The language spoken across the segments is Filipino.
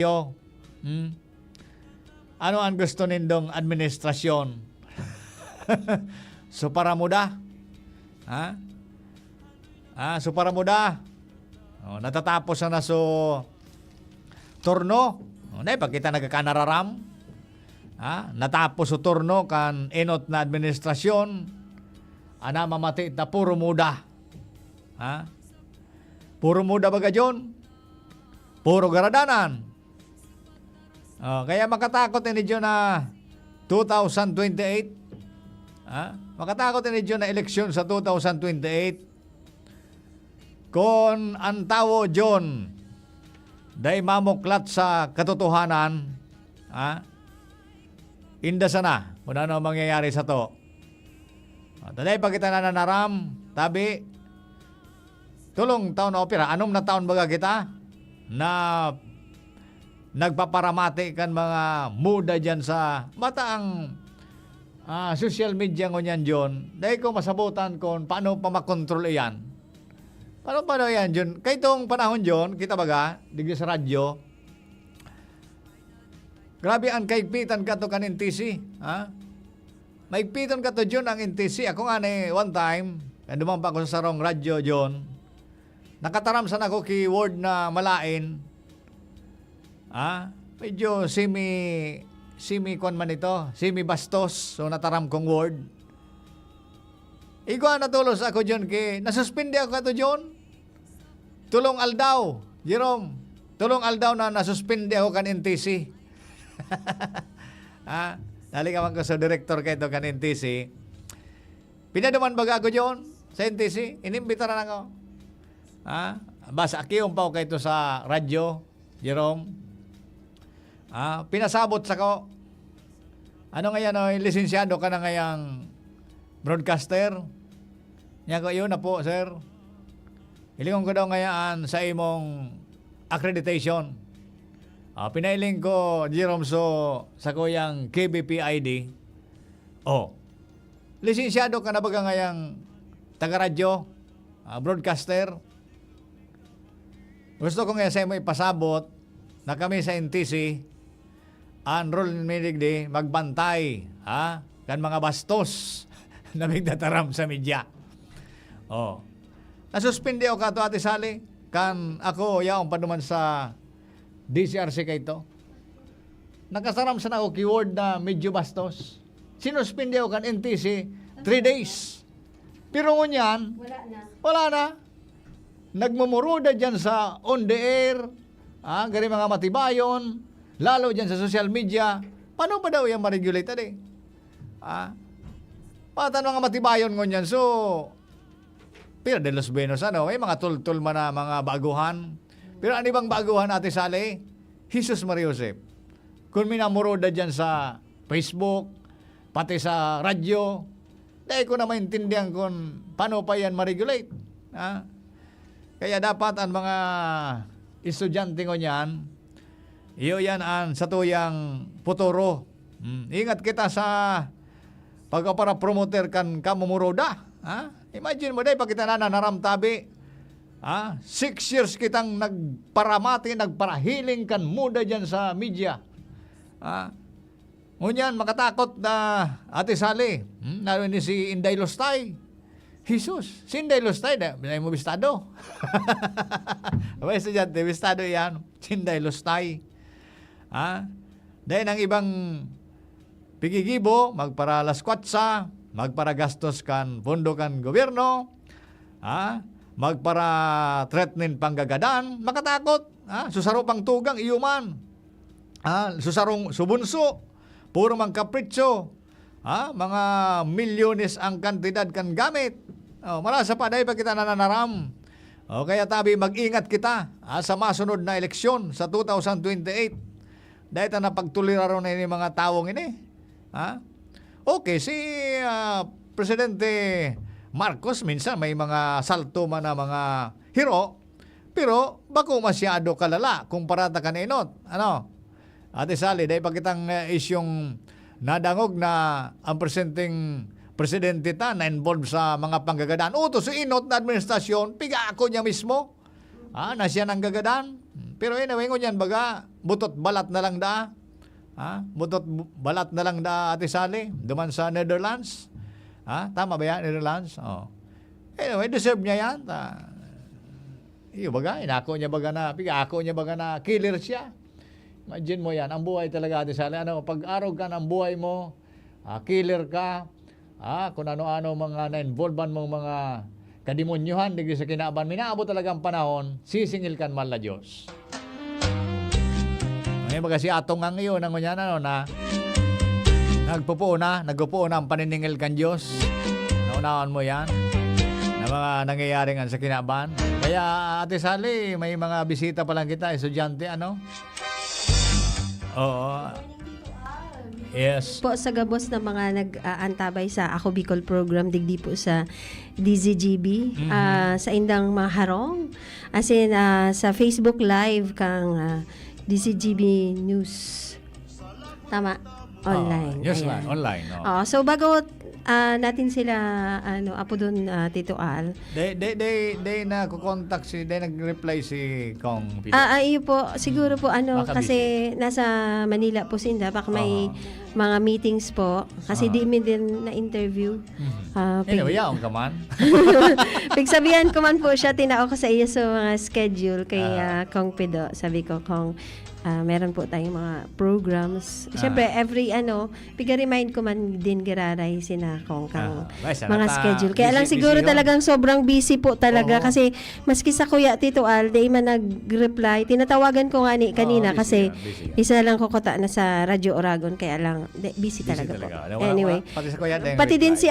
Yo. Ano ang gusto nindong administrasyon? So para muda? Ha? So para muda? Natatapos na so turno. Pag kita nagkakanararam. Natapos so turno kan enot na administrasyon. Ana mamati na puro muda. Puro muda baga John? Puro garadanan. Kaya makatakot ini John na 2028. Makatakot ini John na eleksyon sa 2028. Kung ang tao John day mamuklat sa katotohanan, inda sana kung ano mangyayari sa to. Taday pag kita nananaram, tabi, tulong taon na opera, anom na taon baga kita na nagpaparamati kan mga muda dyan sa mataang social media ngunyan John. Dahil ko masabutan kung paano pa makontrol iyan. Paano yan John? Kaya itong panahon John, kita baga, digli sa radyo, grabe ang kaigpitan ka to kan NTC. Maigpitan ka to John ang NTC. Ako nga one time, dumampa ko sa sarong radyo John, nakataram sana ako keyword na malain. Medyo semi kwan man ito, semi bastos. So nataram kong word. Igwa natulos ako John kay nasuspindi ako kato John. Tulong aldaw, Jerome. Tulong aldaw na nasuspindi ako kan NTC. Dali ka man ko sa director kay ito kan NTC. Pinaduman baga ako John sa NTC. Inimbita na ako. Basta akiyong pa ko kay ito sa radyo, Jerome. Pinasabot sa ko. Ano ngayon, lisensyado ka na ngayang broadcaster? Niya ko, yun na po, sir. Ilingon ko daw ngayaan sa imong accreditation. Pinailing ko, Jerome, sa kuyang KBPID. Lisensyado ka na baga ngayang taga-radyo, broadcaster? Gusto ko ngayon sa imo ipasabot na kami sa NTC, enroll minigdi, magbantay, kan mga bastos na migdataram sa media. Nasuspindi ako kato Ate Sally, kan ako yaong paduman sa DCRC kay ito. Nakasaram sa na ako keyword na medyo bastos. Sinuspindi ako kan NTC 3 days. Pero ngunyan, wala na. Nagmumuruda dyan sa on the air, gari mga matibayon, lalo dyan sa social media. Paano pa daw yung ma-regulate ade? Patan mga matibayon ngunyan. So, Pira de los Benos, may mga tul-tul man na mga baguhan. Pero ano bang baguhan Ate Sally? Jesus Maria Josep. Kung minamuroda dyan sa Facebook, pati sa radyo, dahil ko na maintindihan kung paano pa yan ma-regulate. Kaya dapat ang mga estudyante ko niyan, iyo yan ang satuyang futuro. Ingat kita sa pagkapara promoter kan kamumuroda. Imagine mo pag kita nananaramtabi, 6 years kitang nagparamati, nagparahiling kan muda dyan sa media. Ngunyan, makatakot na Ate Sally, lalo ni si Inday Lostay. Jesus, si Inday Lostay, binay mo bistado. Abay estudyante, bistado yan, si Inday Lostay. Dahil ang ibang pigigibo, magparalas kwatsa, magparagastos kan pondo kan gobyerno, magpara threatenin panggagadan, makatakot, susaro pang tugang iyuman, susarong subunso, puro mang kapritso, mga milyones ang kantidad kan gamit. Marasa pa dahil pa kita nananaram. Kaya tabi mag-ingat kita sa masunod na eleksyon sa 2028. Dahil na pagtuliraro na ini mga tawong ini. Okay, si Presidente Marcos minsan may mga salto man na mga hero, pero bako masyado kalala kumpara ta kaninot. Ate Sally, dahil pa kitang isyong nadangog na ang presidente ta na involved sa mga panggagadaan. Utos sa inot na administrasyon, piga ako niya mismo. Na siya nang gagadaan. Pero anyway, ngunyan baga, butot balat na lang da. Ha? Butot balat na lang da, Ate Sally, duman sa Netherlands. Ha? Tama ba yan, Netherlands? Oh. Anyway, deserve niya yan. Iyo baga, inako niya baga na, ako niya baga na, killer siya. Imagine mo yan, ang buhay talaga, Ate Sally. Ano, pag-araw ka ng buhay mo, killer ka, kung ano-ano mga na-involvean mong mga kademonyuhan, digdi sa kinaban, minaabot talagang panahon, sisingil kan mal na Diyos. Ngayon baga si Atong ang iyo, nang ganyan, na nagpupo na ang paniningil kan Diyos. Naunaan mo yan, na mga nangyayari nga sa kinaban. Kaya, Ate Sally, may mga bisita pa lang kita, estudyante, ano? Oo. Yes. Po sa gabos na mga nag-antabay sa Ako Bicol program, digdi po sa DZGB, sa Indang Maharong, as in sa Facebook Live kang DZGB News. Tama? Online. Newsline, online. No? So bago natin sila apo doon Tito Al. They nagko-contact nag-reply si Kong Pido. Iyo po, siguro po kasi nasa Manila po sinda, baka may mga meetings po kasi di mi din na-interview. Anyway, yaong ka man. Pagsabihan ko man po siya, tinao ko sa iya sa mga schedule kay Kong Pido. Sabi ko, Kong, meron po tayong mga programs. Siyempre, every piga-remind ko man din giraray sina Kong kang mga schedule. Kaya lang siguro talagang sobrang busy po talaga kasi maski sa Kuya Tito Al, day man nag-reply. Tinatawagan ko nga kanina kasi isa lang ko kota na sa Radyo Oragon kaya lang busy talaga po. Anyway, pati sa Kuya pati din si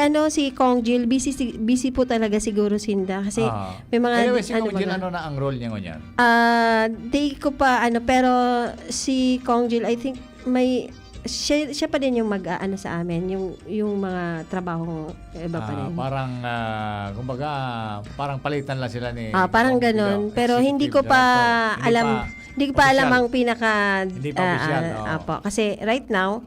Kong Jill, busy po talaga siguro sinda kasi may mga anyway, si Kong Jill, ano na ang role niya ngunyan? Di ko pa pero si Kong Jill, I think siya pa din yung sa amin, yung mga trabaho iba pa din. Parang kumbaga parang palitan lang sila ni parang ganoon, pero hindi ko pa alam ang pinaka kasi right now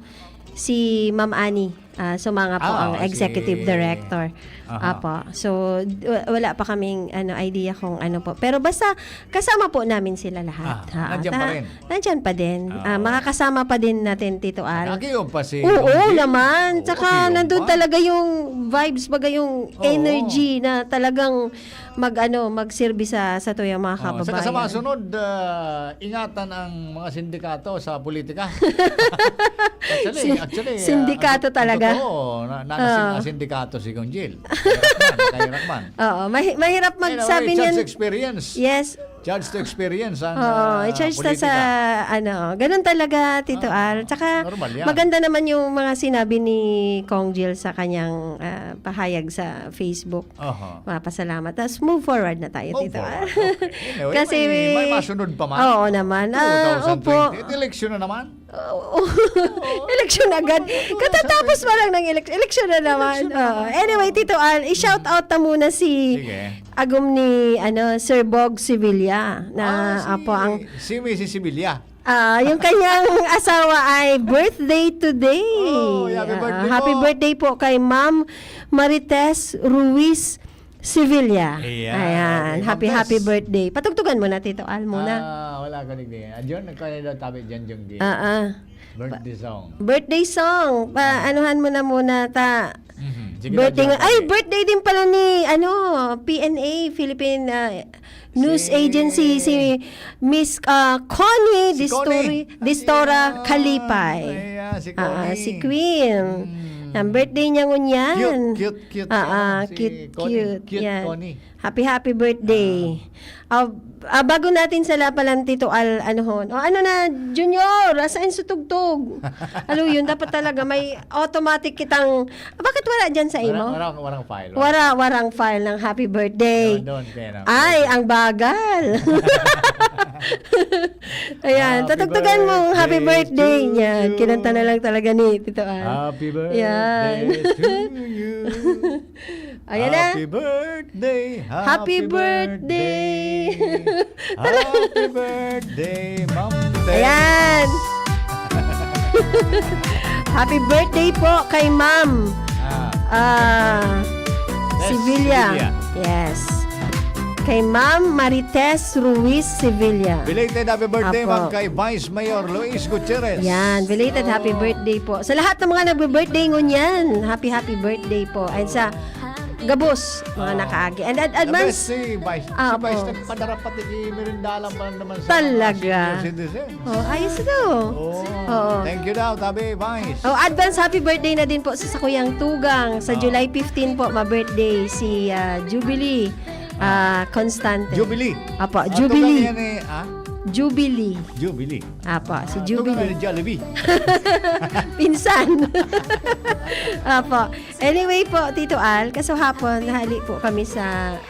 si Ma'am Annie sumanga po ang executive director. Apo. So wala pa kaming idea kung ano po. Pero basta kasama po namin sila lahat. Nandiyan pa rin. Nandiyan pa din. Makakasama pa din natin Tito Al. Nagiyong pa si Oo naman. Tsaka nandun talaga yung vibes, baga yung energy na talagang magsilbi sa tuyang mga kababayan. Sa kasama sunod, ingatan ang mga sindikato sa politika. actually, sindikato talaga. Oo, sindikato si Kong Jill. Kahirap man. Oo, mahirap magsabi niyan. Chance experience. Yes. Chance to experience ang i-charge na sa ganun talaga Tito Al. Tsaka maganda naman yung mga sinabi ni Kong Jill sa kanyang pahayag sa Facebook. Mapasalamat. Tapos move forward na tayo Tito Al. Anyway, kasi may masunod pa man. Oo naman. 2020. Eleksyon na naman. Eleksyon agad. Katatapos pa lang ng eleksyon na naman. Anyway, Tito Al, i-shout out na muna si agum ni Sir Bog Sevilla na si Mrs. Sevilla. Yung kanyang asawa ay birthday today. Happy birthday po kay Ma'am Marites Ruiz Sevilla. Ayan. Happy birthday. Patugtugan mo na, Tito Al, muna. Wala ka nigdi. Diyon, nagkaya daw tabi dyan yung game. Birthday song. Birthday song. Anuhan mo na muna, ta. Birthday din pala ni PNA, Philippine News Agency, si Miss Connie Distora Kalipay. Si Queen. Ang birthday niya ngunyan. Cute. Cute. Yan. Connie. Happy birthday. Bago natin sala palang Tito Al, Junior, asaan sa tugtog? Yun, dapat talaga may automatic kitang, bakit wala dyan sa imo? Warang file. Warang file ng happy birthday. Ay, ang bagal. Ayan, tatugtugan mo happy birthday niya. Kinanta na lang talaga ni Tito Al. Happy birthday to you. Ayan na. Happy birthday. Happy birthday. Happy birthday, Ma'am Ted. Ayan. Happy birthday po kay Ma'am Sevilla. Yes. Kay Ma'am Marites Ruiz Sevilla. Belated happy birthday, Apo. ma'am, kay Vice Mayor Luis Gutierrez. Yan, belated happy birthday po. Sa lahat ng mga nagbe-birthday ngunyan, happy birthday po. And sa Gabos, mga nakaagi. And The advance, best si Vice. Si Apo. Vice, nagpadara pati kay Merindalang pa naman sa Talaga. mga senior citizens. ayos ito. Oh, Oo. thank you daw, tabi, Vice. Advance happy birthday na din po sa Kuyang Tugang. Sa July 15 po, ma-birthday si Jubilee Constante. Jubilee. Apo, Tugang Jubilee. yan eh, Jubilee. Jubilee. Apo, si Tugang Jubilee. ni Jollibee. Pinsan. Apo. Anyway po, Tito Al, kaso hapon, hali po kami sa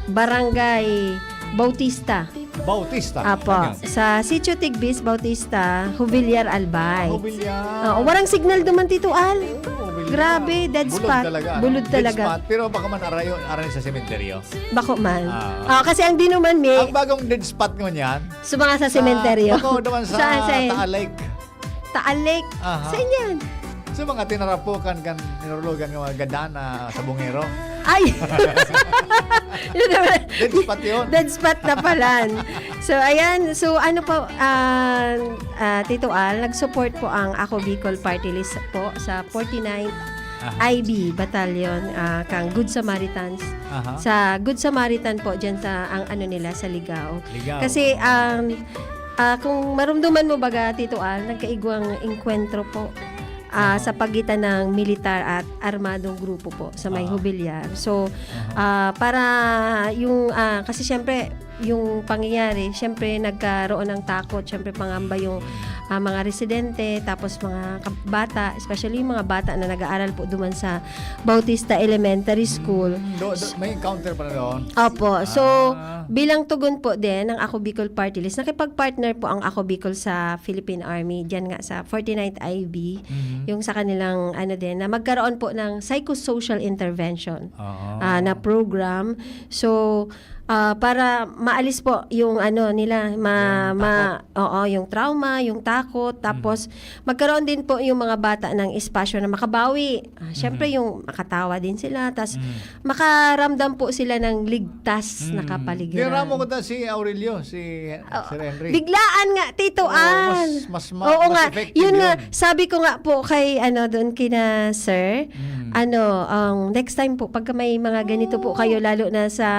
Barangay Bautista. Bautista. Apo. Sa Sitio Tigbis, Bautista, Jubillar, Albay. Mobilya. Walang signal duman, Tito Al. Grabe, dead Bulod spot. talaga. Bulod Dead talaga. spot, pero baka man aray sa sementeryo. Bako man. Ah. Kasi ang di naman may Ang bagong dead spot mo niyan, sumanga sa sementeryo. Bako naman sa Taal Lake. Taal Lake. Aha. Saan yan? So mga tinarapukan kan nirulugan ng mga gadana sa bungero. Ay! Yun naman. Dead spot yun. Dead spot na pala. So, ayan. So, ano po, Tito Al, nag-support po ang Ako Bicol Party List po sa 49th IB Battalion, kang Good Samaritans. Aha. Sa Good Samaritan po, dyan sa, ang ano nila, sa Ligao. Ligao. Kasi, kung marumduman mo baga, Tito Al, nagkaigwang enkwentro po sa pagitan ng militar at armadong grupo po sa may Jubillar. So, para yung, kasi syempre, yung pangyayari, syempre nagkaroon ng takot, syempre pangamba yung mga residente, tapos mga bata, especially yung mga bata na nag-aaral po duman sa Bautista Elementary School. May encounter pa na doon. Opo. So, bilang tugon po din ng Ako Bicol Party List, nakipag-partner po ang Ako Bicol sa Philippine Army, dyan nga sa 49th IB, yung sa kanilang ano din, na magkaroon po ng psychosocial intervention na program. So, para maalis po yung ano nila, yung trauma, yung takot, tapos magkaroon din po yung mga bata ng espasyo na makabawi. Siyempre yung makatawa din sila, tapos makaramdam po sila ng ligtas na kapaligiran. Diramo ko ta si Aurelio, si Sir Henry. Biglaan nga, Tito Al. mas Oo nga, effective yun yun. nga, sabi ko nga po kay doon kina Sir, next time po pagka may mga ganito po kayo, lalo na sa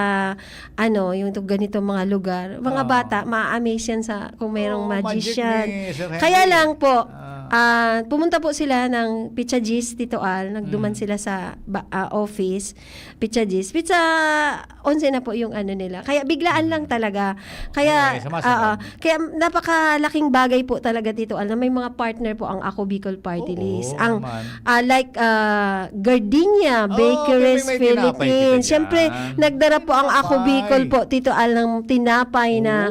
yung ganito mga lugar, mga bata ma-amaze yan sa kung mayroong magician. Magic ni Sir Henry. Kaya lang po, pumunta po sila ng Pichagis, Tito Al, nagduman sila sa office, Pichagis. Pizza 11 na po yung ano nila. Kaya biglaan lang talaga. Kaya kaya napakalaking bagay po talaga, Tito Al, na may mga partner po ang Ako Bicol Party List. Ang like Gardenia Bakeries may tinapay kita Philippines. dyan. Siyempre, nagdara po ang Ako Bicol po, Tito Al, ng tinapay na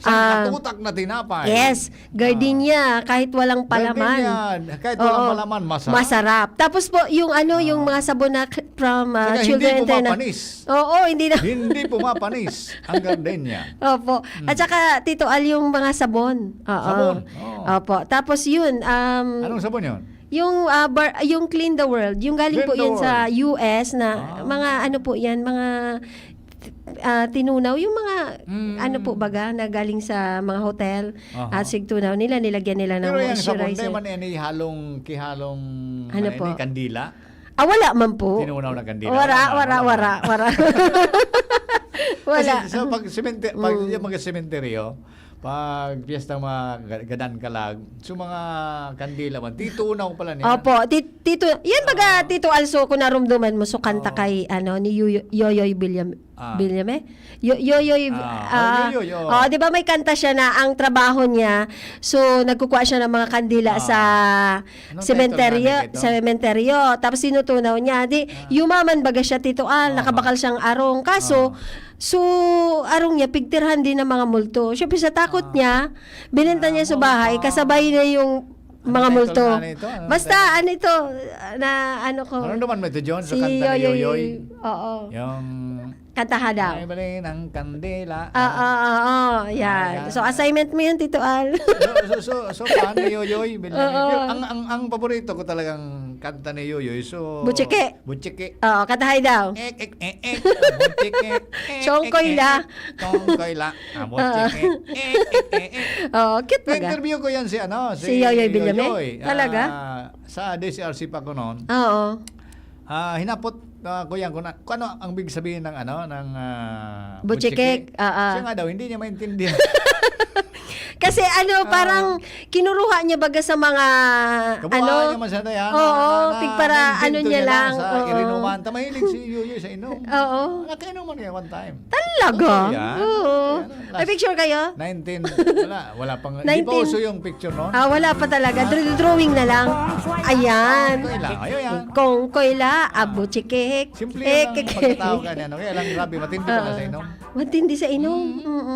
katutak na tinapay. yes, Gardenia, kahit walang palaman. Kahit walang palaman, masarap. Masarap. Tapos po, yung yung mga sabon na from Saka Children hindi Interna- pumapanis. Oo, hindi na. Hindi pumapanis ang gardenia. Opo. At saka, Tito Al, yung mga sabon. Oo. Sabon. Opo. Tapos yun, Anong sabon yun? yung Clean the World, yung galing Clean po the yun sa World. US na mga ano po yan, mga tinunaw, yung mga ano po baga na galing sa mga hotel at sigtunaw nila, nilagyan nila ng Pero yung sabon, moisturizer. di man yan kihalong Ano po? kandila. Wala man po. Tinunaw na kandila. Wala. Wala. Kasi so, pag yung mga sementeryo, pag piyesta mga gadan kalag, so mga kandila man, titunaw pala niya. Opo, Tito, yan baga Tito Also, kung narumduman mo, so kanta kay ni Yoyoy Bilyame? Yoyoy, Yoyoy, di ba may kanta siya na ang trabaho niya, so nagkukuha siya ng mga kandila sa Anong sementeryo, title nga tapos sinutunaw niya, yumaman baga siya, Tito Al, nakabakal siyang arong, kaso, so, arong niya, pigtirhan din ng mga multo. Siyempre, sa takot niya, binenta niya sa bahay, kasabay na yung mga multo. title nga nito? Anong Basta, ano ito, na ano ko. Ano naman mo ito, John? Sa Si kanta ni Yoyoy? Oo. Yung... Kantaha daw. Ay, bali ng kandila. Yan. So, assignment mo yun, Tito Al. So paano Yoyoy? Pero ang paborito ko talagang kanta ni Yoyoy. So, Butchike. Butchike. Oo, katahay daw. Butchike. Chongkoy la. Chongkoy la. Butchike. Oo, cute ba ga? Na-interview ko yan si Si Yoyoy Villame? Yoyoy. Talaga? Sa DCRC pa ko noon. Oo. Hinapot ko yan kung ano ang big sabihin ng Butchike. Siya nga daw, hindi niya maintindihan. Kasi parang kinuruha niya baga sa mga Kabuhaan niya man sa tayan. Oo, para ano niya lang. Sa Oo. irinuman. Mahilig si Yoyoy sa inom. Oo. Nakainuman niya one time. Talaga? Yan. Oo. Yan, May picture kayo? 19, wala pang, 19. di pa uso yung picture noon. Wala pa talaga. Drawing na lang. Ayan. Koy lang, ayaw yan. Kung koyla, Butchike. Simple lang pagkatao ka niya. Kaya lang grabe, matindi pala sa inom. Matindi sa inom.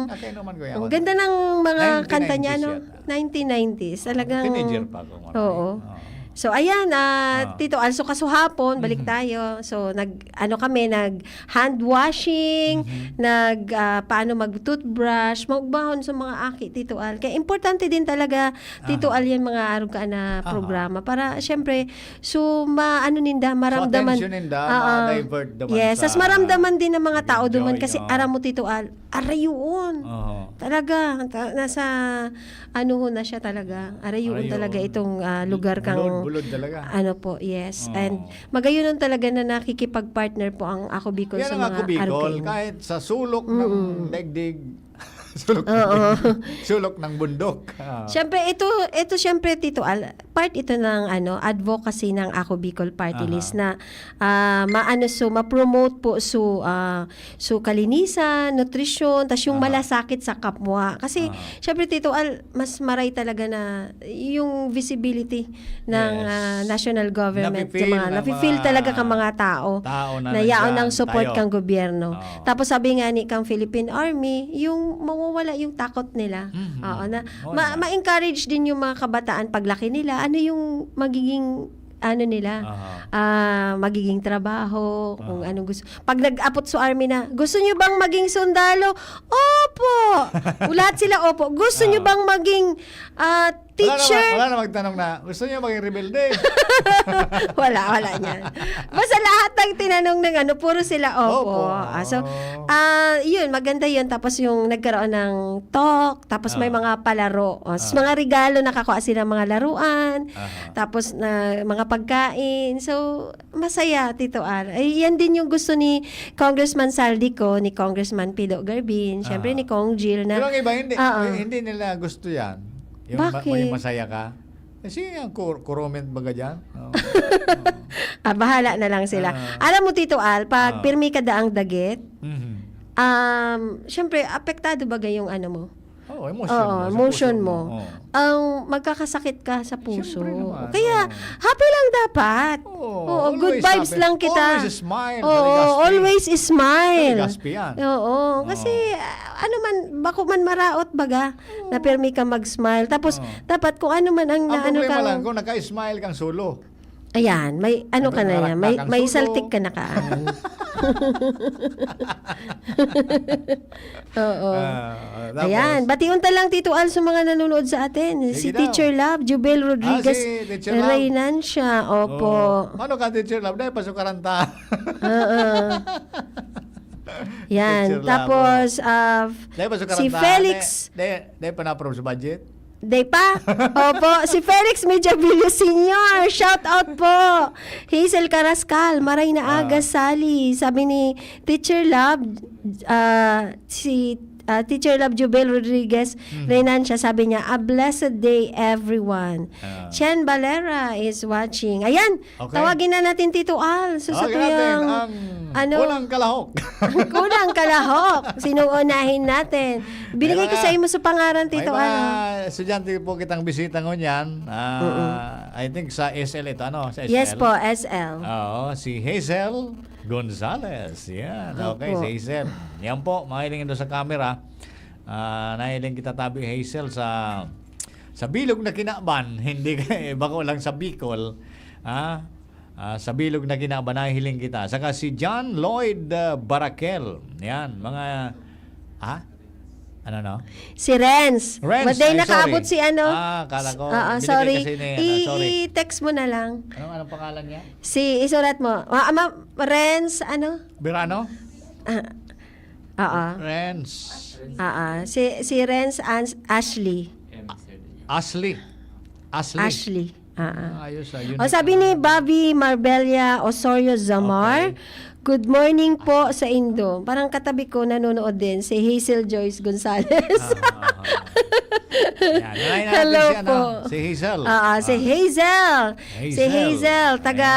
Nakainuman ko yan. Ang ganda ng mga 1990s kanta niya, no? yata. 1990s. Talagang... Teenager pa ako. Oo. So, ayan, Tito Also, kaso hapon, balik tayo. So, kami, hand washing, paano mag-toothbrush, magbahon sa mga aki, Tito Al. Kaya importante din talaga, Tito Al, yan mga araw ka na programa. Para, syempre, maramdaman. So, attention ninda, ma-divert naman yes, as maramdaman din ng mga tao duman kasi oo. aram mo, Tito Al, arayuon. Talaga, nasa, na siya talaga. Arayuon talaga itong lugar kang... Bulod talaga. Ano po, yes. And magayon talaga na nakikipag-partner po ang Ako Bicol Yan sa ang mga Ako Bicol, arugkain. kahit sa sulok ng daigdig, sulok ng bundok. Siyempre, ito siyempre, Tito Al, part ito ng advocacy ng Ako Bicol Party List na ma-promote po kalinisan, nutrisyon, tas yung malasakit sa kapwa. Kasi, siyempre, Tito Al, mas maray talaga na yung visibility ng national government. Nafe-feel talaga kang mga tao na yaon ng support kang gobyerno. Tapos sabi nga ni kang Philippine Army, yung mawawala yung takot nila. Oo, na ma-encourage din yung mga kabataan paglaki nila. Ano yung magiging magiging trabaho, kung anong gusto. Pag nag-apot sa army na, gusto nyo bang maging sundalo? Opo! Lahat sila, opo. Gusto nyo bang maging teacher? Wala na magtanong na, gusto niyo maging rebelde? wala niyan. Basta lahat ng tinanong ng puro sila opo. Yun, maganda yun. Tapos yung nagkaroon ng talk, tapos may mga palaro. Mga regalo, nakakuha sila mga laruan, tapos na mga pagkain. So, masaya, Tito Al. Yan din yung gusto ni Congressman Saldico, ni Congressman Pido Garbin, syempre ni Kong Jill na... Pero ang iba, hindi nila gusto yan. Yung Bakit? maging masaya ka. Kasi ang comment baga dyan. Bahala na lang sila. Alam mo, Tito Al, pag pirmi ka daang dagit, syempre, apektado ba yung mo? Emotion mo. Ang magkakasakit ka sa puso. Kaya, happy lang dapat. Good vibes lang kita. Always smile. Always smile. Gaspi yan. Kasi, bako man maraot baga, na permi ka mag-smile. Tapos, dapat kung ano man ang Ang problema lang, kung naka-smile kang solo. Ayan, may ka na yan. May saltik ka na ka. Oo. Ayan, batiun ta lang, Tito Al, sa mga nanonood sa atin. Si Teacher Love, Jubel Rodriguez, si Teacher Love. Reynancia. Opo. Ano ka, Teacher Love? Dahil pasok karanta. Yan. Tapos, si Felix. Dahil pa na-approve sa budget. Day pa? Opo. Si Felix Medjabilio Sr. Shout out po. Hazel Carrascal. Maray na aga Sally. Sabi ni Teacher Love, Teacher Love Jubel Rodriguez Reynancia, sabi niya, a blessed day everyone. Chen Valera is watching. Ayan, tawagin na natin Tito Al. Tawagin natin ang unang kalahok. Unang kalahok. Sinuunahin natin. Binigay ko sa iyo sa pangaran, Tito Al. May estudyante po kitang bisita ngunyan. I think sa SL ito. Sa SL? Yes po, SL. Oo, si Hazel Gonzalez. Yan. Okay, si Hazel. Yan po, mahiling ito sa camera. Nahiling kita tabi, Hazel, sa bilog na kinaban. Hindi bako lang sa Bicol. Sa bilog na kinaban, nahiling kita. Saka si John Lloyd Barakel. Yan, mga... Ano no? Si Renz. Renz, But day ay, nakaabot sorry. si ano. Kala ko. Oo, binigay sorry. kasi ni, sorry. I-text mo na lang. Anong pangalan niya? Isulat mo. Renz, ano? Birano? Oo. Renz. Si Renz Ashley. Ashley. Ashley. Ayos. O sabi ni Bobby Marbella Osorio Zamar, good morning po sa Indo. Parang katabi ko nanonood din si Hazel Joyce Gonzalez. Yan. Nalain natin Hello si, po. si Hazel. Si Hazel. Hazel. Si Hazel, taga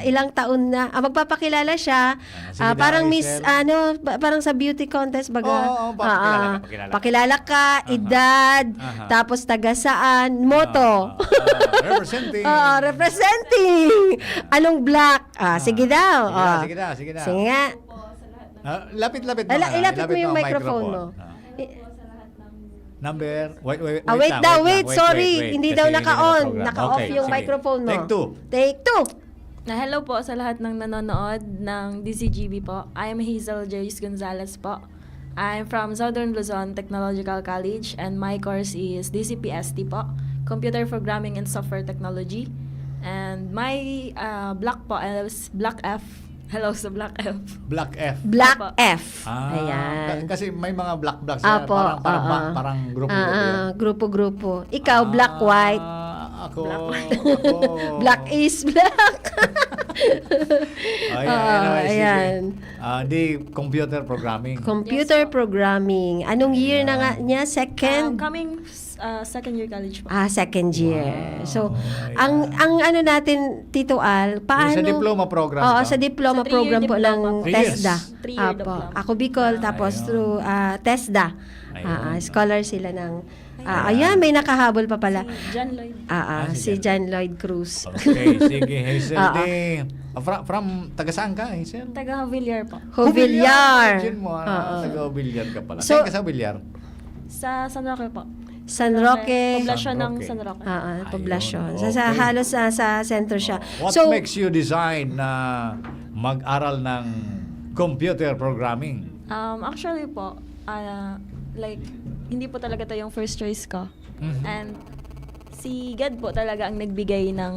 ilang taon na. Magpapakilala siya. Sige na, Parang Miss, Hazel. parang sa beauty contest baga. Oo, pakilala. Pakilala ka, edad, tapos taga saan, moto. Representing. Representing. Anong black? Sige daw. Sige na. Sige nga. Lapit-lapit mo. Ilapit mo yung microphone mo. Number, wait Wait, sorry. Hindi daw Kasi naka-on. program. Naka-off Okay, yung sige. microphone mo. Take two. Hello po sa lahat ng nanonood ng DCGB po. I am Hazel Joyce Gonzalez po. I'm from Southern Luzon Technological College and my course is DCPST po, Computer Programming and Software Technology. And my block po is Block F. Hello sa Block F. Black F. Black Apo. F. Ayan. Kasi may mga black sila. Apo, Parang grupo-grupo yan. Grupo-grupo. Ikaw, black, white. Ako. Black is black. Ayan. Di computer programming. Computer programming. Anong year na nga niya? Second? Coming second year college po. Second year. Wow. So, Ayan. ang ano natin, Tito Al, paano? Yung sa diploma program Oo, ito? sa diploma Sa 3-year program po diploma ng po. 3 years. TESDA. 3-year Apo. diploma. Ako Bicol, tapos Ayun. through TESDA. Ayun. Scholar sila ng... ayan, may nakahabol pa pala. Si John Lloyd. Si John Lloyd Cruz. Okay, sige, Hazel. From taga saan ka, Hazel? Taga Villar po. Jovillar. Imagine mo, taga Jovillar ka pala. So- Saan ka sa Jovillar? Sa San Roque po. San Roque. Poblasyon San ng Roque. San Roque. Poblasyon. Ayun, Sa okay. halos sa center siya. What So, makes you decide na mag-aral ng computer programming? Actually po, like, hindi po talaga ito yung first choice ko. Mhm. And si God po talaga ang nagbigay ng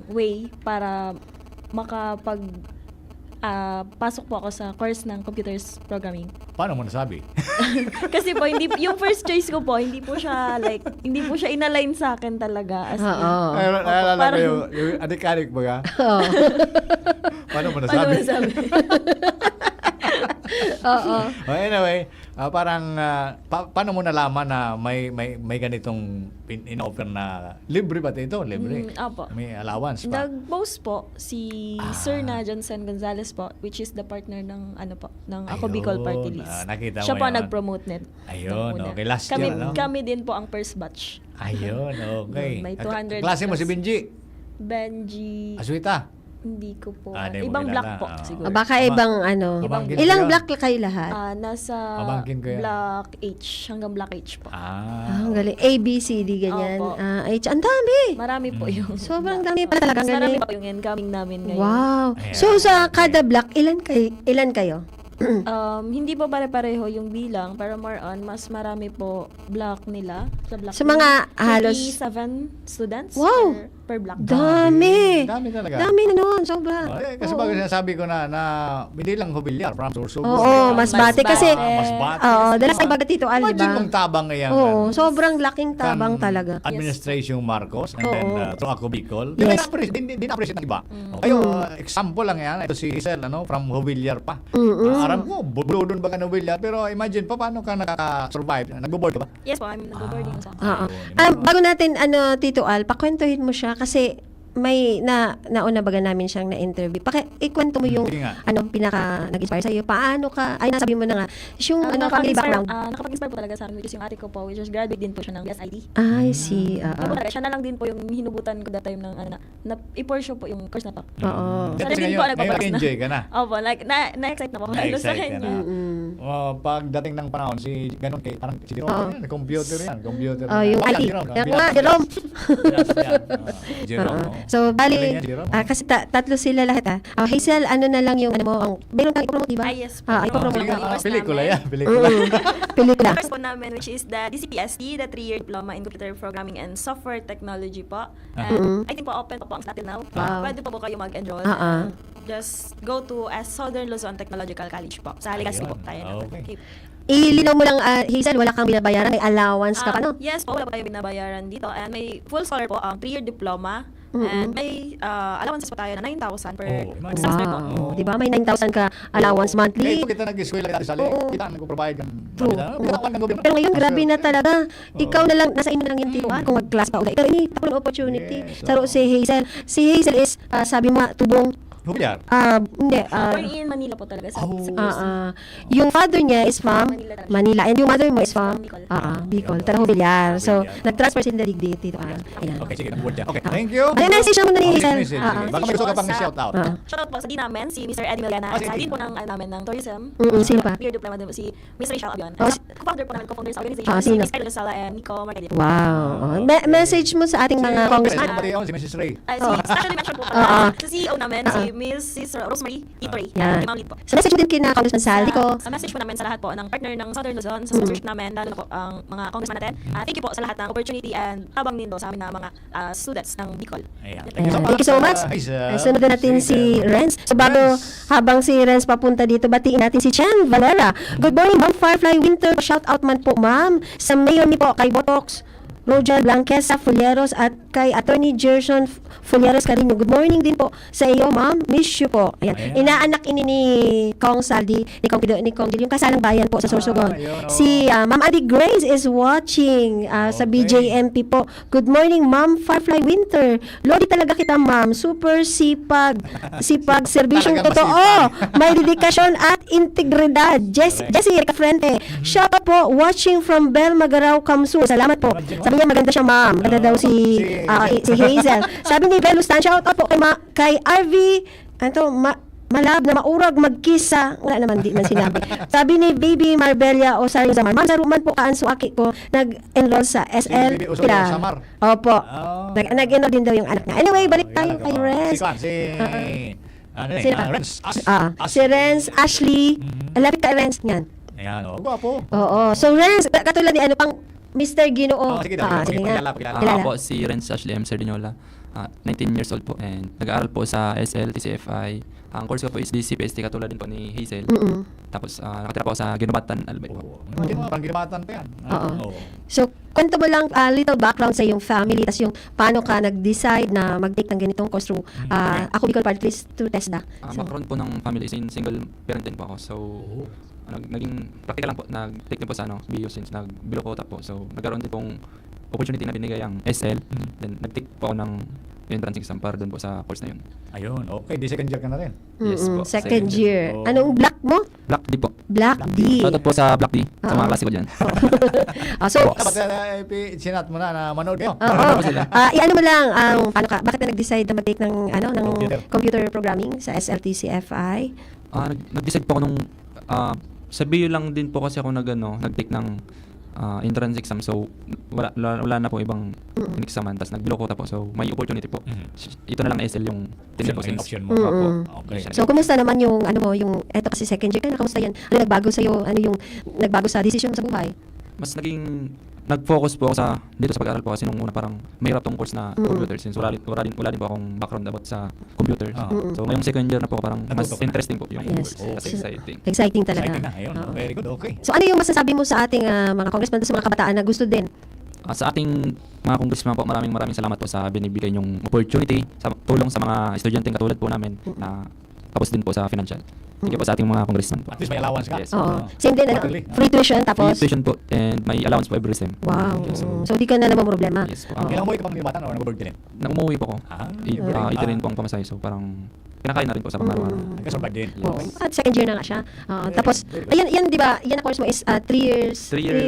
way para makapag pasok po ako sa course ng computers programming. Paano mo nasabi? Kasi po hindi yung first choice ko po, hindi po siya inalign sa akin talaga as in. Naalala ko parang- yung adikanik ba ka? Oo. Paano mo Paano nasabi? masabi? Anyway, parang paano mo nalaman na may ganitong in-offer na libre ba ito? Libre. Apo. May allowance pa. Nag-post po si Sir na Johnson Gonzalez po, which is the partner ng ng Ako Ayun, Bicol Party List. nakita Siya mo po yun. nag-promote net. Ayun, Nung una. okay. Last kami, year, ano? Kami din po ang first batch. Ayun, okay. May 200 Klase mo plus. si Benji? Benji, Aswita? hindi ko po. Di mo Ibang kilala. block po, Ah. siguro. Baka ibang Pamangkin ko ilang yun. block kayo lahat? Nasa Pamangkin ko yan. block H, hanggang block H po. Ang galing. A, B, C, D, ganyan. Opo. H. Ang dami. Marami po yung... Sobrang dami pa talaga. Mas marami Galing. po yung incoming namin ngayon. Wow. Ayan, So, sa okay. kada block, ilan kayo? Hindi po pare-pareho yung bilang, pero more on, mas marami po block nila. Sa block So, mga halos... 27 students Wow. per block. Dami. Dami talaga. Dami na noon. Sobra. Kasi Oo. bago sinasabi ko na hindi lang Jovillar, from Sorsogon. Oo, Masbate. Kasi, Masbate. dala sa iba Tito Al, di Imagine ba? mong tabang ngayon. Oo, sobrang laking tabang talaga. Administration Marcos and Oo. then through Ako Bicol. Yes. Din-appreciate ng iba. Kayo, example lang yan. Ito si Hazel, from Jovillar pa. Aram ko, bulo doon ba ka Jovillar? Pero imagine pa, paano ka nakaka-survive? Nag-board ka ba? Yes po, I'm nag-boarding sa Oo. Ayun. Bago natin, Tito Al, pakwentuhin mo siya kasi may nauna baga namin siyang na-interview. Ikwento mo yung Sige nga. pinaka nag-inspire sa'yo. Paano ka, nasabi mo na nga, yung family background. Nakapag-inspire po talaga sa akin, which is yung ate ko po, which is graduate din po siya ng BSID. I see. Yun po talaga, siya na lang din po yung hinubutan ko that time ng na i-pursue po yung course na to. Oo. Sana Kasi din ngayon, po nagpapalas na. enjoy ka na. Opo, like, na-excite na po. Halos sa Na-excite ka kanya. na. Pagdating ng panahon, parang si Jerome, computer yan. Computer. Oh, yung Bakit Ali. Jerome? Yan nga, Jerome. Binasa yan. Jerome. So, bali, Galing yan, Jiro. kasi tatlo sila lahat Hazel, ano na lang yung ano mo, meron kang ipromote, di ba? Yes po. ipropromote Sige, mo. pelikula yan. Pelikula. Pelikula. Course po namin which is the DCPST, the 3-year diploma in computer programming and software technology po. And I think po open po ang until now. Wow. Pwede po kayo mag-enroll. Just go to Southern Luzon Technological College po. Sa Legazpi po tayo. Okay. Ilinaw mo lang, Hazel, wala kang binabayaran, may allowance ka pa, no? Yes po, wala po tayong binabayaran dito. And may full scholar po ang 3-year diploma. And may allowances po tayo na 9,000 per semester po. Wow. Di ba? May 9,000 ka allowance Kaya monthly. ito kita nag-eskwela dati sa Oo. kita nag-provide ng True. pinatawan ng gobyerno. Pero ngayon, grabe na talaga. Ikaw na lang, nasa inyo na lang yung tinuan kung mag-class ka ulit. Pero ini, tapos opportunity. Yes, Saro si Hazel. Si Hazel is, sabi mo, tubong, Hubilyar. hindi, Born in Manila po talaga. yung father niya is from Manila talaga. Manila and yung mother mo is from Bicol. Bicol. Tara, Hubilyar. So, Hubilyar. nag-transfer sila digdi dito. Ayan. Okay, sige. Nag-word yan. Okay, thank you. Ano message naman na ni Okay, Hazel? message, sige. Baka may gusto ka pang shout out. Shoutout po sa di namin, si Mr. Eddie Miliana. Ah, sige. Sa din po ng namin ng tourism. Sino pa? Peer diploma din po si Mr. Rachel Abion. Oh, Co-founder po namin, co-founder sa organization. Si sino? Miss Carla Sala and Nico Marcadio. Wow. Message mo sa ating mga congressman. Si Mrs. Ray. Specially mention po sa CEO namin, si Mrs. Rosemary Itoy. Yan. Kay Ma'am Lid po. So, message mo din kina Congressman Saldi ko. Sa message po namin sa lahat po ng partner ng Southern Luzon, sa sponsorship namin, lalo na po ang mga congressman natin. Thank you po sa lahat ng opportunity and tabang nindo sa amin na mga students ng Bicol. Ayan. Ayan. Thank you so much. Ay, sunod na natin si Renz. So, bago, habang si Renz papunta dito, batiin natin si Chen Valera. Good morning, Ma'am Firefly Winter. Shout out man po, Ma'am. Sa mayor ni po, kay Botox, Roger Blanquesa Fulleros at kay Attorney Gerson Fulleros Carino. Good morning din po sa iyo, ma'am. Miss you po. Ayan. Ayan. Inaanak ini ni Kong Saldi, ni Kong Pido, ni Kong Gil, yung kasalang bayan po sa Sorsogon. Ayun, Si Ma'am Adi Grace is watching sa Okay. BJMP po. Good morning, Ma'am Firefly Winter. Lodi talaga kita, ma'am. Super sipag. Sipag, serbisyong Talagang totoo. masipag. May dedikasyon at integridad. Jessie Recafrente. Shout out po, watching from Bel Magaraw, Kamsu. Salamat po. Sabi niya, maganda siya, ma'am. Maganda daw si Hazel. Sabi ni Bel Lustan, shout out po kay RV, malab na maurag magkisa. Wala naman, di man sinabi. Sabi ni Baby Marbella Osario Zamar, ma'am, saruman po kaan suaki ko, nag-enroll sa SL. Baby Osario Zamar? Opo. Oh. Nag-enroll din daw yung anak niya. Anyway, balik tayo kay Renz. Si Renz. Si Renz, Ashley. Lapit ka, Renz. Yan. Ayan, gwapo. Oo. So, Renz, katulad ni ano pang Mr. Ginoo. Sige daw, Sige nga. pakilala. Kilala. Ako po si Renz Ashley M. Sardinola, 19 years old po and nag-aaral po sa SL, TCFI. Ang course ko po is DCPST katulad din po ni Hazel. Tapos nakatira po sa Ginubatan, Albay po. Parang ginamatan pa yan. Oo. So, kwento mo lang little background sa iyong family, tas yung paano ka nag-decide na mag-take ng ganitong course through, ako Bicol Party List through TESDA. Background po ng family is single parent din po ako. So, naging practical lang po. Nag-take din po sa BU since nag-Bilocota po. So, nagkaroon din pong opportunity na binigay ang SL. Then, nag-take po ako ng entrance exam para doon po sa course na yun. Ayun, okay. Di second year ka na rin. Yes po. Second year. Oh. Anong black mo? Black D po. Black D. Shoutout po sa Black D, sa mga klase ko dyan. So, Dapat sinat mo na manood kayo. i-ano mo lang, bakit na nag-decide na mag-take ng computer programming sa SLTCFI? Nag-decide po ako nung sa BU lang din po kasi ako nag-take ng entrance exam. So wala na po ibang examan. Tapos nag-Bilocota po. So may opportunity po. Ito na lang SL yung tinip ko since. Option mo. Okay. So, kumusta naman yung, eto kasi second year ka na, kumusta yan? Ano nagbago sa'yo? Ano yung nagbago sa decision mo sa buhay? Mas nag-focus po ako dito sa pag-aaral po kasi nung una parang mahirap tong course na computer since wala din po akong background about sa computer. So ngayong second year na po parang mas Natuto ka na. interesting po yung Yes. course. Mas exciting. Exciting talaga. Exciting na. Ayun, Oo. very good. Okay. So, ano yung masasabi mo sa ating mga congressman, sa mga kabataan na gusto din? Sa ating mga congressman po, maraming salamat po sa binibigay yung opportunity, sa tulong sa mga estudyante katulad po namin na tapos din po sa financial. Thank you po sa ating mga congressman po. At least may allowance ka. Yes. Oo. Same din, Quarterly. free tuition, Free tapos, tuition po and may allowance po every sem. wow. Thank you. So, di ka na naman problema. Yes po. Oo. Ilang umuwi ka pang ginamatan o nag-work din? Nang umuwi po ako. Ah, Ito rin po ang pamasahe. So parang kinakain na rin po sa mga araw-araw. Nagkasurvive din. Oo. At second year na nga siya. Tapos, yan, di ba, yan na course mo is 3 years, 3 year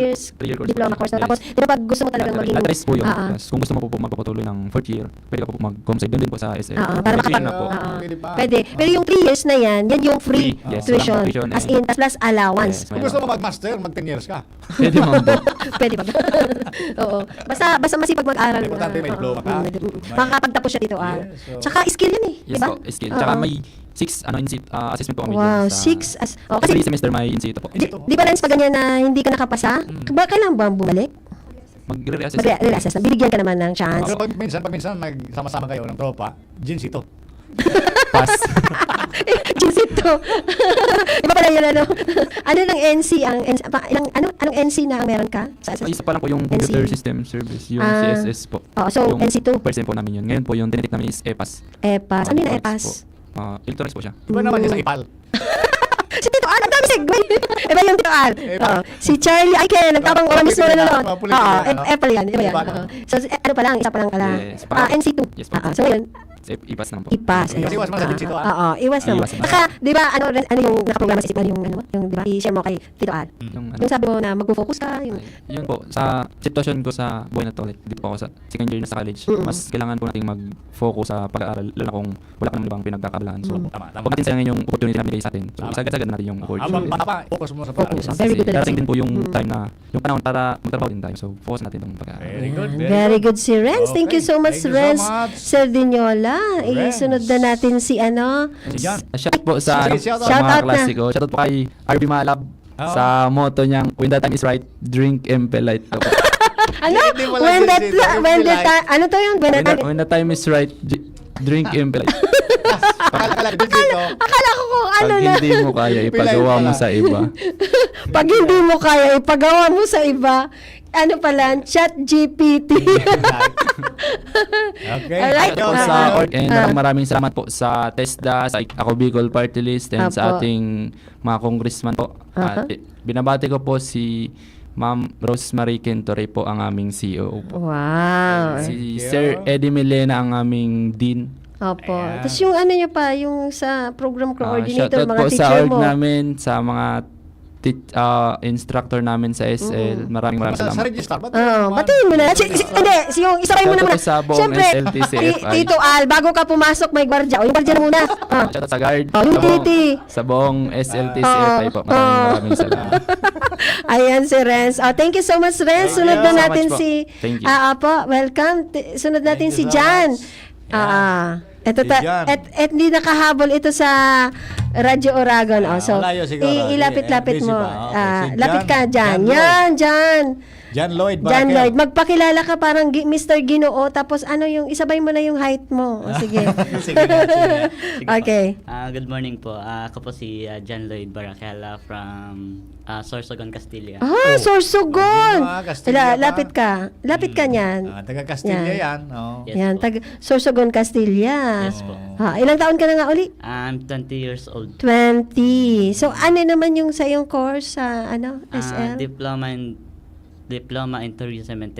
course. diploma course. No? Yes. Tapos, di ba pag gusto mo talagang maging... At-risk po yun. Ah, ah. Tapos, kung gusto mo po magpapatuloy ng 4th year, pwede ka po mag-comside din po sa SL. Para Tuition makapag... na po. Pwede pa. Pwede. Pero yung 3 years na yan yung free Yes, tuition. walang tuition As eh. in, plus allowance. Yes, Kung gusto mo mag-master, mag-10 years ka. Pwede ma'am po. Pwede ba? Oo. Basta masipag mag-aral. Importante may diploma ka. Makakapagtapos siya dito. Yes, so- Tsaka skill yan eh. Yes Diba? po, skill. Tsaka Oo. may 6 assessment po kami Wow, dyan sa... 6 as... Oh, kasi Every semester may insito po. di ba Renz, pag ganyan na hindi ka nakapasa, ba kailangan ba bumalik? Magre-reassess. Mag-reassess na. Bibigyan ka naman ng chance. Pero pag minsan nagsama-sama kayo ng tropa, jeans ito. Pass. Jinsit to. Iba pala yun, ano? Ano ng NC ang anong NC na ang meron ka? Sa Ay, isa pa lang po yung NC. computer system service, yung Ah. CSS po. Oh, so yung NC2. percent po namin yun. Ngayon po yung tinitake namin is EPAS. EPAS. Ano yung Electronics EPAS? po. Electronics po siya. Iba naman yung sa IPAL. Si Tito Al, ang dami segue. Iba yung Tito Al. Iba. Oo. Si Charlie, ay kaya nagtapang Mga oras mismo politika, na noon. mga politika, Oo, ano? Apple yan. Iba yan. Iba, Oo. So, ano pa lang, isa pa lang pala. Yes, pa- NC2. Yes, po. So, yun, EPAS lang po. IPAS. Kasi iwas mo sa Jinsit to, ah. Oo, iwas naman. Iwas naman. Saka, di ba, ano yung nakaprograma sa isip mo, yung di ba, i-share mo kay Tito Al. Yung, ano, Yung sabi mo na magpo-focus ka, yung... yun po, sa sitwasyon ko sa buhay na to, like, dito po ako sa second year na sa college, mas kailangan po nating mag-focus sa pag-aaral, lalo na kung wala ka naman ibang pinagkakabalahan. So, Tama. huwag natin sayangin yung opportunity na binigay sa atin. So, sagad-sagad natin yung Habang opportunity. bata pa, focus mo sa Focus. pag-aaral. Very good Kasi talaga. darating din po yung time na, yung panahon para magtrabaho din tayo. So, focus natin yung pag-aaral. Very good. Very good si Renz. Thank you so much, Thank you so Renz much. Sardiniola. Renz. Isunod na natin si ano. Si John. Shout po sa, Sige, sa shout out mga na. klase ko. Shout out po kay RB Malab Oo. sa motto niyang, when the time is right, drink Empelite. Ano? Hindi mo lang When that sensito, yung when the like- time ano to yun? When the time When the time is right, drink Empelite. Akala dito. Akala ko kung ano Pag na. hindi mo kaya, ipagawa mo sa iba. Pag hindi mo kaya ipagawa mo sa iba. Ano pala? Chat GPT. Okay. Alright. Shout out po sa org and maraming salamat po sa TESDA, sa Ako Bicol Party List and sa Apo. ating mga congressman po. At binabati ko po si Ma'am Rosemary Quintore po ang aming CEO po. Wow. Si Thank you. Sir Eddie Milena ang aming Dean. Opo. Ayan. Tapos yung ano niya pa, yung sa program coordinator, Shoutout mga po sa teacher org mo. namin, sa mga instructor namin sa SL. Maraming Sa salamat. register, ba't Oo, batiin mo na. Hindi, yung isabay mo na muna. Shoutout sa buong Siyempre, SLTCFI. Tito Al, bago ka pumasok, may gwardya. O, yung gwardya na muna. Ah. Shoutout sa guard. Oh, yung sa buong- titi. Sa buong SLTCFI po. Maraming salamat. Ayan si Renz. Oh, thank you so much, Renz. Thank Sunod you na so natin much po. si... Thank you. Apo, welcome. Sunod natin Thank si you so Jan. much. Ito Si Jan. hindi nakahabol ito sa Radyo Oragon. Oh, so, malayo siguro. ilapit-lapit Busy mo. pa. Okay, si Lapit ka, Jan. Jan. Jan Yan, Jan. John Lloyd Jan Barakel. Lloyd. Magpakilala ka parang Mr. Ginoo. Tapos ano yung, isabay mo na yung height mo. O, sige. Sige nga, sige. Okay. Good morning po. Ako po si John Lloyd Baracela from Sorsogon, Castilla. Sorsogon. Castilla pa. Lapit ka. Lapit ka niyan. Taga Castilla Yan. yan. Oh. Yes Yan, po. Sorsogon, Castilla. Yes po. Ilang taon ka na nga uli? I'm 20 years old. 20. So, ano naman yung sa iyong course sa SL? Diploma in Tourism and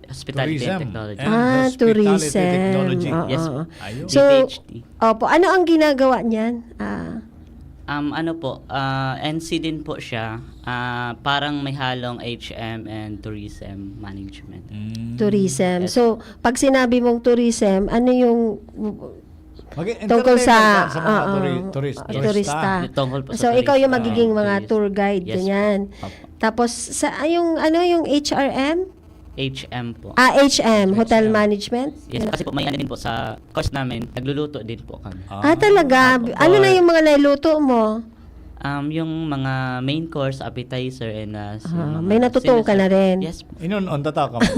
Hospitality and Technology. And tourism. hospitality technology. Oo, Yes oo. po. Ayun. So, DPHT. opo, ano ang ginagawa niyan? Ano po, NC din po siya. Parang may halong HM and Tourism Management. Tourism. Yes. So, pag sinabi mong tourism, ano yung tungkol sa mga turista? Tungkol po So, sa ikaw yung turista. magiging mga Tourist. tour guide, Yes. ganyan. Opo. Tapos, sa yung HRM? HM po. HM, Hotel Management? Yes, kasi po may ano din po sa course namin, nagluluto din po kami. Talaga? Opo. Ano na yung mga nailuto mo? Yung mga main course, appetizer, and yung mga May natutunan ka na rin. Yes po. Inon on tata ka mo.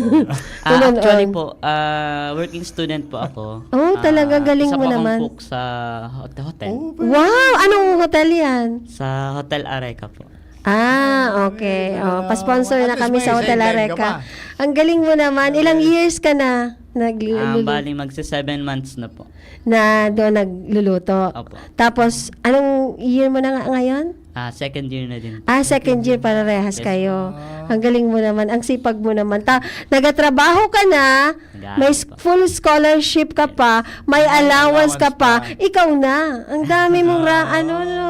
Tunon, Actually on. po, working student po ako. Oh, talaga, galing isa mo po akong naman. cook sa hotel. Wow! Anong hotel yan? Sa Hotel Areca po. Okay. Pa-sponsor na At least kami may sa Hotel sideline ka Areca. pa. Ang galing mo naman. Ilang years ka na Bali, magsi 7 months na po. na doon nagluluto? Opo. Tapos, anong year mo na nga ngayon? Second year na din. Second year para rehas Yes. kayo. Ang galing mo naman, ang sipag mo naman. Nagatrabaho ka na, may Nag-aaral pa. full scholarship ka pa, may allowance ka pa, ikaw na. Ang dami mong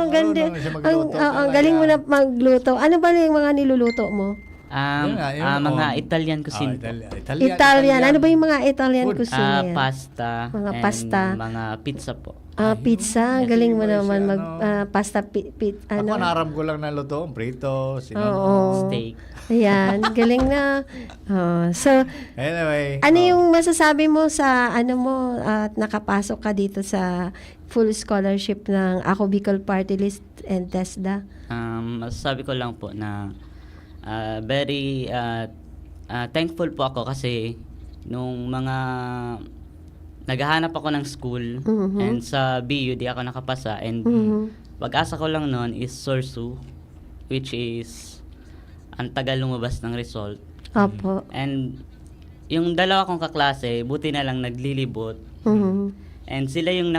ganda. Marunong siya magluto Ang talaga. galing mo na magluto. Ano ba yung mga niluluto mo? Yun nga, yun, Mga oh. Italian cuisine po. Italian. Ano ba yung mga Italian Food. cuisine? yan? Pasta. Mga and pasta. Mga pizza po. Pizza. Ang galing mo Sige, naman siya, mag pasta Ako ano. naram ko lang na luto, prito, Oo. sinono. Steak. Ayan, galing na. So, Anyway. ano yung masasabi mo sa ano mo at nakapasok ka dito sa full scholarship ng Ako Bicol Party List and TESDA? Masasabi ko lang po na very thankful po ako kasi nung mga naghahanap ako ng school Mhm. and sa BU di ako nakapasa and Mhm. pag-asa ko lang noon is Sorsu, which is ang tagal lumabas ng result. Opo. And yung dalawa kong kaklase, buti na lang naglilibot. Mhm. And sila yung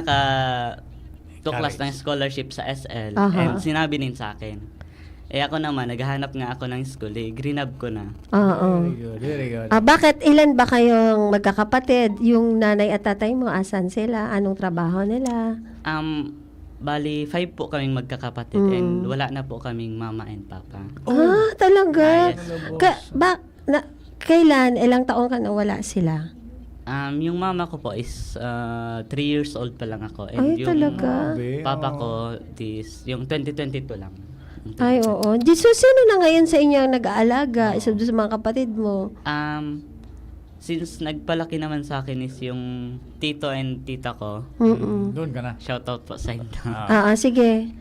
tuklas ng scholarship sa SL. Aha. And sinabi din sa akin. Ako naman, naghahanap nga ako ng school. Greenab ko na. Oo. Very good, very good. Bakit ilan ba kayong magkakapatid? Yung nanay at tatay mo, asan sila? Anong trabaho nila? Bali, 5 po kaming magkakapatid. And wala na po kaming mama and papa. Talaga? Yes. Kailan? Ilang taon ka na wala sila? Yung mama ko po is 3 years old pa lang ako. Ay, And yung talaga? papa ko is yung 2022 lang. Ay, oo. So, sino na ngayon sa inyo ang nag-aalaga? Isa doon sa mga kapatid mo? Since nagpalaki naman sa akin is yung tito and tita ko. Mm-mm. Doon ka na. Shoutout po sa inyo. Sige.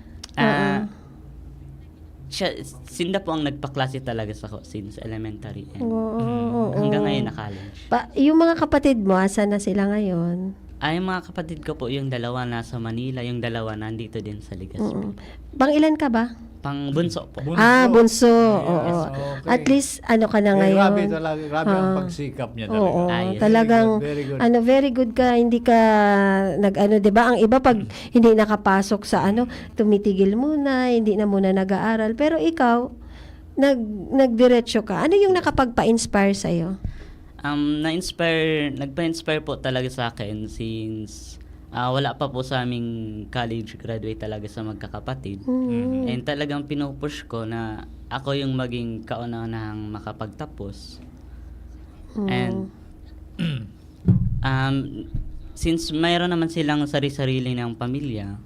Sinda po ang nagpaklase talaga sa ko since elementary. And Oo. hanggang ngayon na college. Yung mga kapatid mo, asan na sila ngayon? Yung mga kapatid ko po, yung dalawa nasa Manila, yung dalawa nandito din sa Legazpi. Pang ilan ka ba? Pang bunso po. Bunso. Yes, Oo. okay. At least, ano ka na ngayon? Grabe talaga, grabe ang pagsikap niya talaga. Oo, Yes. talagang Very good. very good ka, hindi ka nag-ano, 'di ba? Ang iba pag hindi nakapasok sa tumitigil muna, hindi na muna nag-aaral. Pero ikaw nagdiretso ka. Ano yung nakapagpa-inspire sa iyo? Nagpa-inspire po talaga sa akin since wala pa po sa aming college graduate talaga sa magkakapatid. And talagang pinupush ko na ako yung maging kauna-unahang makapagtapos. And since mayroon naman silang sari-sarili ng pamilya,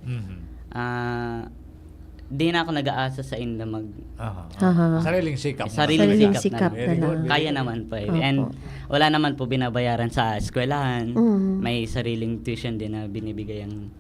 di na ako nag-aasa sa inyo mag Aha. Sariling sikap. Sariling sikap sikap na na Very lang. good. kaya naman po. Opo. And wala naman po binabayaran sa eskwelahan. Mhm. May sariling tuition din na binibigay ang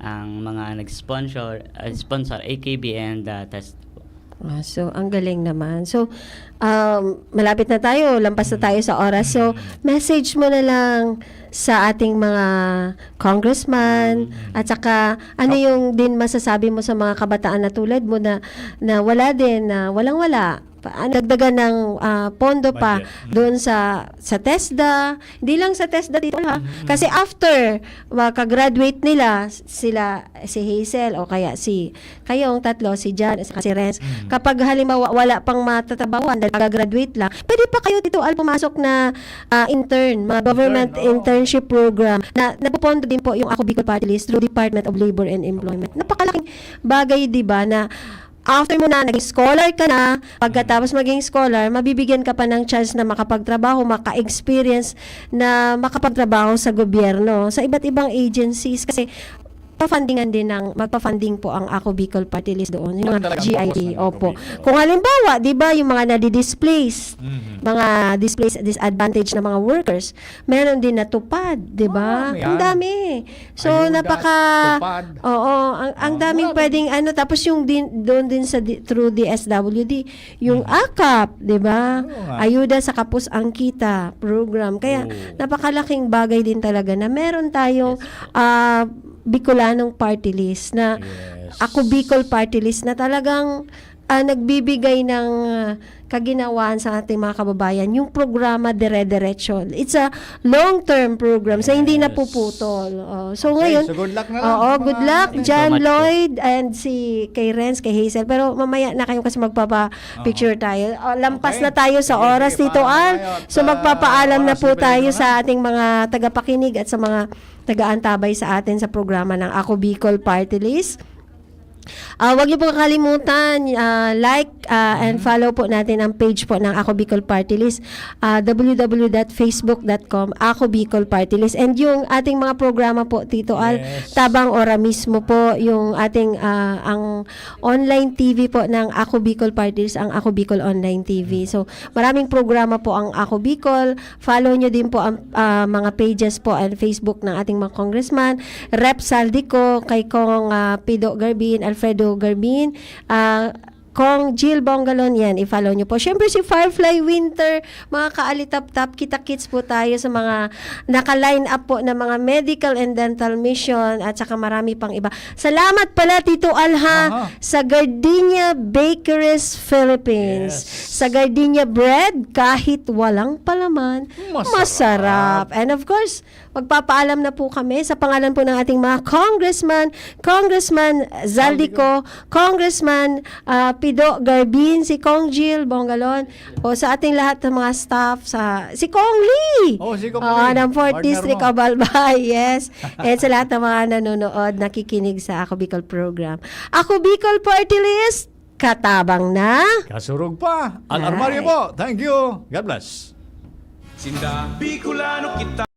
ang mga nag-sponsor, sponsor AKB and Test. So, ang galing naman. So, malapit na tayo, lampas na tayo sa oras. So, message mo na lang sa ating mga congressman at saka ano yung din masasabi mo sa mga kabataan na tulad mo na wala din, na walang-wala. Dagdagan ng pondo pa doon sa TESDA. Hindi lang sa TESDA dito ha. Kasi after makagraduate nila sila, si Hazel o kaya kayong tatlo, si Jan at si Renz, kapag halimbawa wala pang matatrabahuan dahil magagraduate lang, pwede pa kayo dito pumasok na intern, mga government internship program na napupondo din po yung Ako Bicol Party List through Department of Labor and Employment. Napakalaking bagay, di ba, na after mo na, naging scholar ka na, pagkatapos maging scholar, mabibigyan ka pa ng chance na makapagtrabaho, maka-experience na makapagtrabaho sa gobyerno, sa iba't ibang agencies. Kasi magpa-funding po ang Ako Bicol Party List doon. Yung mga GID, opo. Kung halimbawa, di ba, yung mga nadi-displace, mga disadvantaged na mga workers, meron din natupad, di ba? Ang dami. So, Tupad. Oo, ang daming pwedeng tapos yung doon din sa through DSWD, yung AKAP, di ba? Ayuda sa Kapos Angkita program. Kaya, napakalaking bagay din talaga na meron tayong Bicolanong party list na Ako Bicol Party List na talagang nagbibigay ng kaginawaan sa ating mga kababayan, yung programa dire-diretso. It's a long-term program, so hindi napuputol. So ngayon, so good luck na lang. good luck, John Lloyd and kay Renz, kay Hazel. Pero mamaya na kayo kasi magpapa-picture tayo. Lampas na tayo sa oras dito, Al. So magpapaalam na po tayo sa ating mga tagapakinig at sa mga taga-antabay sa atin sa programa ng Ako Bicol Party List. Huwag niyo po kakalimutan like and follow po natin ang page po ng Ako Bicol Party List, www.facebook.com Ako Bicol Party List, and yung ating mga programa po, Tito Al, tabang ora mismo po yung ating ang online TV po ng Ako Bicol Party List, ang Ako Bicol Online TV. So maraming programa po ang Ako Bicol. Follow niyo din po ang mga pages po and Facebook ng ating mga congressman, Rep Saldico, kay Kong Pido Garbin, Alfredo Garbin, Kong Jill Bongalon, yan, i-follow nyo po. Siyempre si Firefly Winter, mga kaalitap-tap, kita-kits po tayo sa mga naka-line up po na mga medical and dental mission at saka marami pang iba. Salamat pala, Tito Alha, sa Gardenia Bakeries Philippines. Sa Gardenia Bread, kahit walang palaman, masarap. And of course, magpapaalam na po kami sa pangalan po ng ating mga Congressman Zaldico, Congressman Pido Garbin, si Kong Jill Bongalon, o sa ating lahat ng mga staff, si Kong Lee! Si Kong Lee. Ng 4th Partner District mo. of Albay, yes. And sa lahat ng mga nanonood, nakikinig sa Ako Bicol program. Ako Bicol Party List, katabang na. Kasurog pa. Al Armario po. Thank you. God bless. Sinda Bicolano kita.